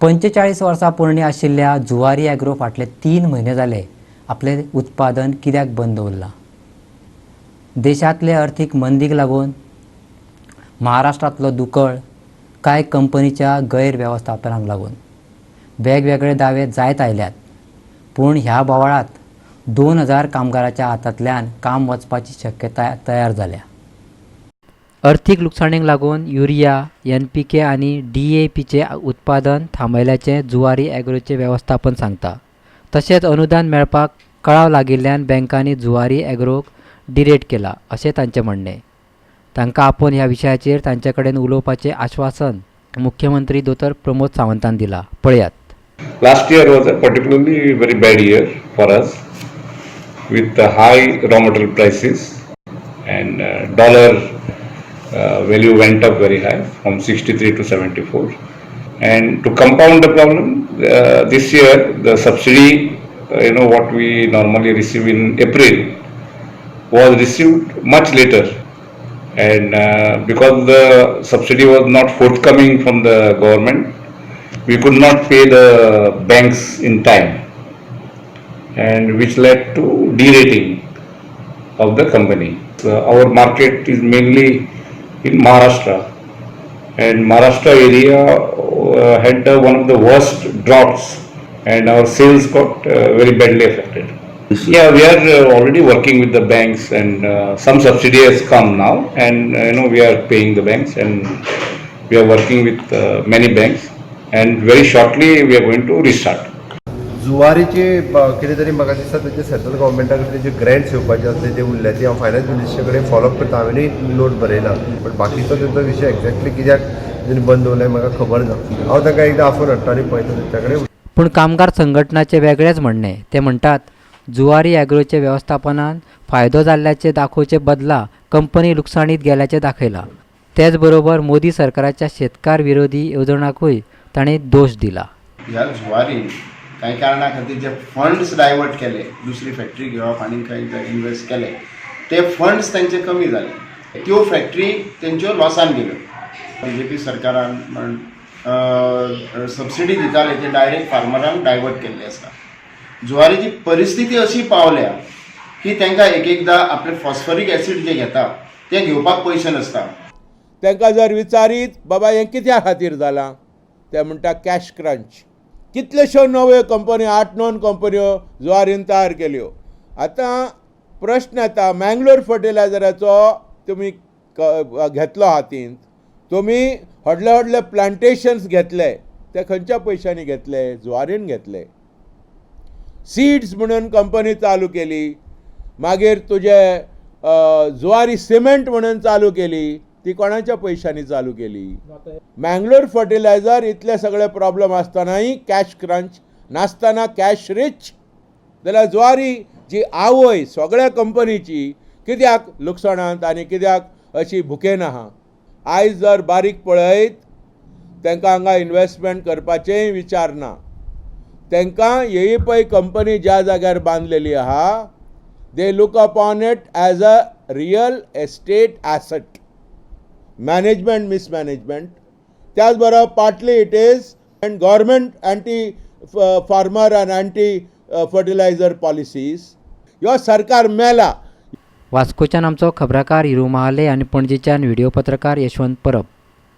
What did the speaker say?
45 वर्सां पूर्ण आशिल्ल्या जुवारी ॲग्रो फाटले 3 म्हयने जाले आपले उत्पादन कित्याक बंद उरलां? देशांतले अर्थीक मंदीक लागून, महाराष्ट्रांतलो दुकाळ, कांय कंपनीच्या गैरव्यवस्थापनाक लागून वेगवेगळे दावे जायत आयल्यात, पूण ह्या बोवाळांत 2000 कामगारांच्या हातांतल्यान काम वचपाची शक्यताय तयार जाल्या. अर्थीक लुकसाणीक लागून युरिया, NPK आनी DAPचे उत्पादन थांबयल्याचें जुवारी ॲग्रोचे वेवस्थापन सांगता. तशेंच अनुदान मेळपाक कळाव लागिल्ल्यान बँकांनी जुवारी ॲग्रोक डिरेट केला अशें तांचें म्हणणें. तांकां आपोवन ह्या विशयाचेर तांचे कडेन उलोवपाचें आश्वासन मुख्यमंत्री दोतोर प्रमोद सावंतान दिलां. पळयात. Last year was a particularly very bad year for us with the high raw material prices and dollar value went up very high from 63 to 74. And to compound the problem, this year the subsidy, what we normally receive in April, was received much later. And because the subsidy was not forthcoming from the government, we could not pay the banks in time, and which led to derating of the company. Our market is mainly in Maharashtra, and Maharashtra area had one of the worst droughts, and our sales got very badly affected. Yeah, we are already working with the banks, and some subsidy has come now, and we are paying the banks, and we are working with many banks, and very shortly we are going to restart. जुवारीचे कितें तरी म्हाका दिसता तेजे central गव्हर्मेंटा कडे जे grants येवपाचे आसले ते उरल्या ती हांव फायनान्स मिनिस्टरा कडेन फॉलोअप करता. हांवेनूय नोट बरयला, बट बाकीचो तेंचो विशय एक्झॅक्टली कित्याक तेणी बंद दवरलें म्हाका खबर ना. हांव ताका एकदां आफोन हाडटा आनी पळयता तेच्या कडेन. पूण कामगार संघटनाचे वेगळेच म्हणणें. ते म्हणटात, जुवारी ॲग्रोचे वेवस्थापनान फायदो जाल्ल्याचे दाखोवचे बदला कंपनी लुकसाणीत गेल्याचें दाखयलां. तेच बरोबर मोदी सरकाराच्या शेतकार विरोधी येवजणाकूय ताणें दोश दिला. ह्या जुवारी काही कारणा खातीर जे फंड्स डायवर्ट केले, दुसरी फॅक्टरी घेवप आनी खंय इन्वेस्ट केले, ते फंड्स तांचे कमी जाले. त्यो फॅक्टरी तेंच्यो लॉसान गेल्यो. BJP सरकारान सबसिडी दिताले ते डायरेक्ट फार्मरांक डायवर्ट केल्ले आसा. जुवारीची परिस्थिती अशी पावल्या की तांकां एक एकदां आपले फॉस्फरीक एसीड जे घेता ते घेवपाक पयशे नासता. तांकां जर विचारीत बाबा हें कित्या खातीर जालां, ते म्हणटा कॅश क्रंच. कितल्योश्यो नव्यो कंपनी 8-9 कंपन्यो जुवारीन तयार केल्यो. आतां प्रश्न येता, मँगलोर फर्टिलायझराचो तुमी घेतलो हातींत, तुमी व्हडले व्हडले प्लांटेशन्स घेतले, ते खंयच्या पयशांनी घेतले? जुवारीन घेतले. सीड्स म्हणून कंपनी चालू केली, मागीर तुजे जुवारी सिमेंट म्हणून चालू केली, ती कोणाच्या पयशांनी चालू केली? मँगलोर फर्टिलायझर इतले सगळे प्रॉब्लेम आसतनाय कॅश क्रंच नासतना कॅश रिच जाल्यार जुवारी जी आवय सगळ्या कंपनीची कित्याक लुकसाणांत आनी कित्याक अशी भुकेन आहा? आयज जर बारीक पळयत, तांकां हांगा इन्वेस्टमेंट करपाचेंय विचार ना. तांकां ही पळय कंपनी ज्या जाग्यार बांदलेली आहा, they look upon it as a real estate asset. Management mismanagement. त्याच बरोबर partly it is and government anti farmer and anti fertilizer policies. ह्यो सरकार मेला. वास्कोच्यान आमचो खबराकार हिरू महाले आनी पणजेच्यान व्हिडिओ पत्रकार यशवंत परब.